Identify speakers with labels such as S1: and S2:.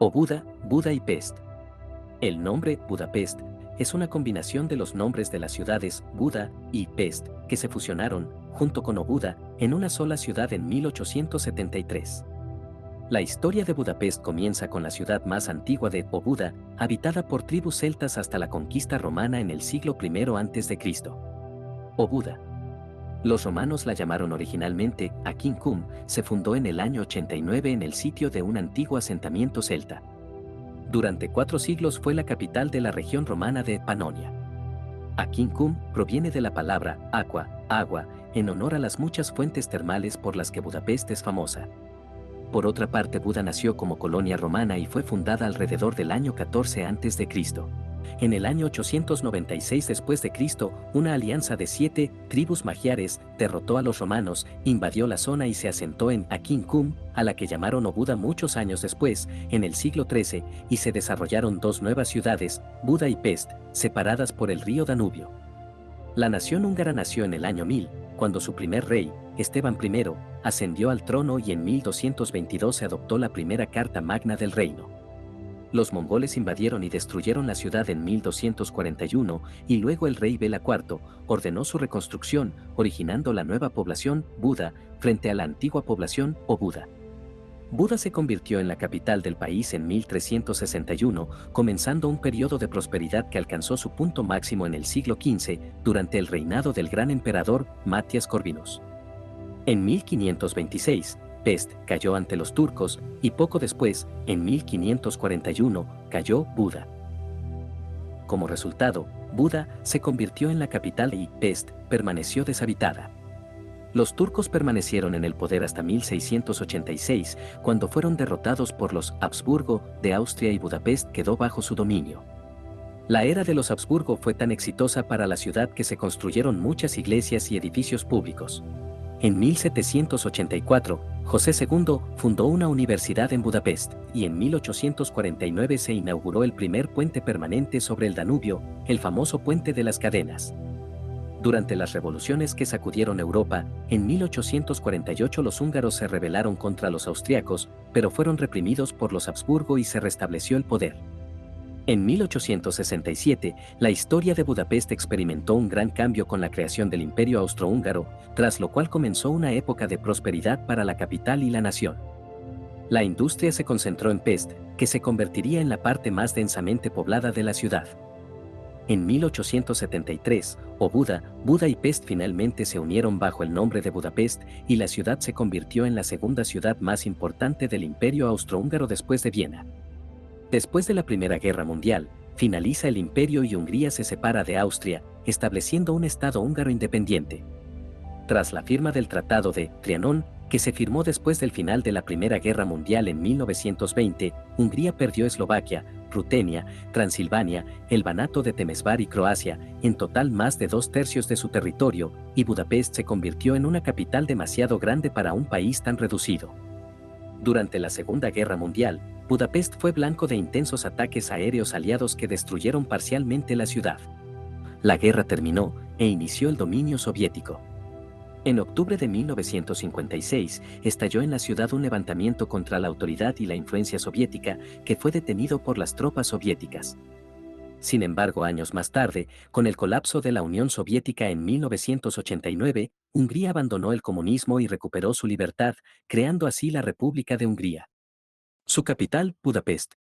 S1: o Buda, Buda y Pest. El nombre Budapest es una combinación de los nombres de las ciudades Buda y Pest, que se fusionaron, junto con Obuda, en una sola ciudad en 1873. La historia de Budapest comienza con la ciudad más antigua de Obuda, habitada por tribus celtas hasta la conquista romana en el siglo I a.C. Obuda. Los romanos la llamaron originalmente Aquincum, se fundó en el año 89 en el sitio de un antiguo asentamiento celta. Durante 4 siglos fue la capital de la región romana de Panonia. Aquincum proviene de la palabra aqua, agua, en honor a las muchas fuentes termales por las que Budapest es famosa. Por otra parte, Buda nació como colonia romana y fue fundada alrededor del año 14 a.C. En el año 896 después de Cristo, una alianza de 7 tribus magiares derrotó a los romanos, invadió la zona y se asentó en Aquincum, a la que llamaron Obuda muchos años después, en el siglo XIII, y se desarrollaron 2 nuevas ciudades, Buda y Pest, separadas por el río Danubio. La nación húngara nació en el año 1000, cuando su primer rey, Esteban I, ascendió al trono y en 1222 se adoptó la primera Carta Magna del reino. Los mongoles invadieron y destruyeron la ciudad en 1241 y luego el rey Bela IV ordenó su reconstrucción, originando la nueva población, Buda, frente a la antigua población, Obuda. Buda se convirtió en la capital del país en 1361, comenzando un periodo de prosperidad que alcanzó su punto máximo en el siglo XV, durante el reinado del gran emperador Matias Corvinus. En 1526, Pest cayó ante los turcos, y poco después, en 1541, cayó Buda. Como resultado, Buda se convirtió en la capital y Pest permaneció deshabitada. Los turcos permanecieron en el poder hasta 1686, cuando fueron derrotados por los Habsburgo de Austria y Budapest quedó bajo su dominio. La era de los Habsburgo fue tan exitosa para la ciudad que se construyeron muchas iglesias y edificios públicos. En 1784, José II fundó una universidad en Budapest, y en 1849 se inauguró el primer puente permanente sobre el Danubio, el famoso Puente de las Cadenas. Durante las revoluciones que sacudieron Europa, en 1848 los húngaros se rebelaron contra los austriacos, pero fueron reprimidos por los Habsburgo y se restableció el poder. En 1867, la historia de Budapest experimentó un gran cambio con la creación del Imperio Austrohúngaro, tras lo cual comenzó una época de prosperidad para la capital y la nación. La industria se concentró en Pest, que se convertiría en la parte más densamente poblada de la ciudad. En 1873, Obuda, Buda y Pest finalmente se unieron bajo el nombre de Budapest, y la ciudad se convirtió en la segunda ciudad más importante del Imperio Austrohúngaro después de Viena. Después de la Primera Guerra Mundial, finaliza el imperio y Hungría se separa de Austria, estableciendo un Estado húngaro independiente. Tras la firma del Tratado de Trianón, que se firmó después del final de la Primera Guerra Mundial en 1920, Hungría perdió Eslovaquia, Rutenia, Transilvania, el Banato de Temesvar y Croacia, en total más de 2/3 de su territorio, y Budapest se convirtió en una capital demasiado grande para un país tan reducido. Durante la Segunda Guerra Mundial, Budapest fue blanco de intensos ataques aéreos aliados que destruyeron parcialmente la ciudad. La guerra terminó e inició el dominio soviético. En octubre de 1956, estalló en la ciudad un levantamiento contra la autoridad y la influencia soviética, que fue detenido por las tropas soviéticas. Sin embargo, años más tarde, con el colapso de la Unión Soviética en 1989, Hungría abandonó el comunismo y recuperó su libertad, creando así la República de Hungría. Su capital, Budapest,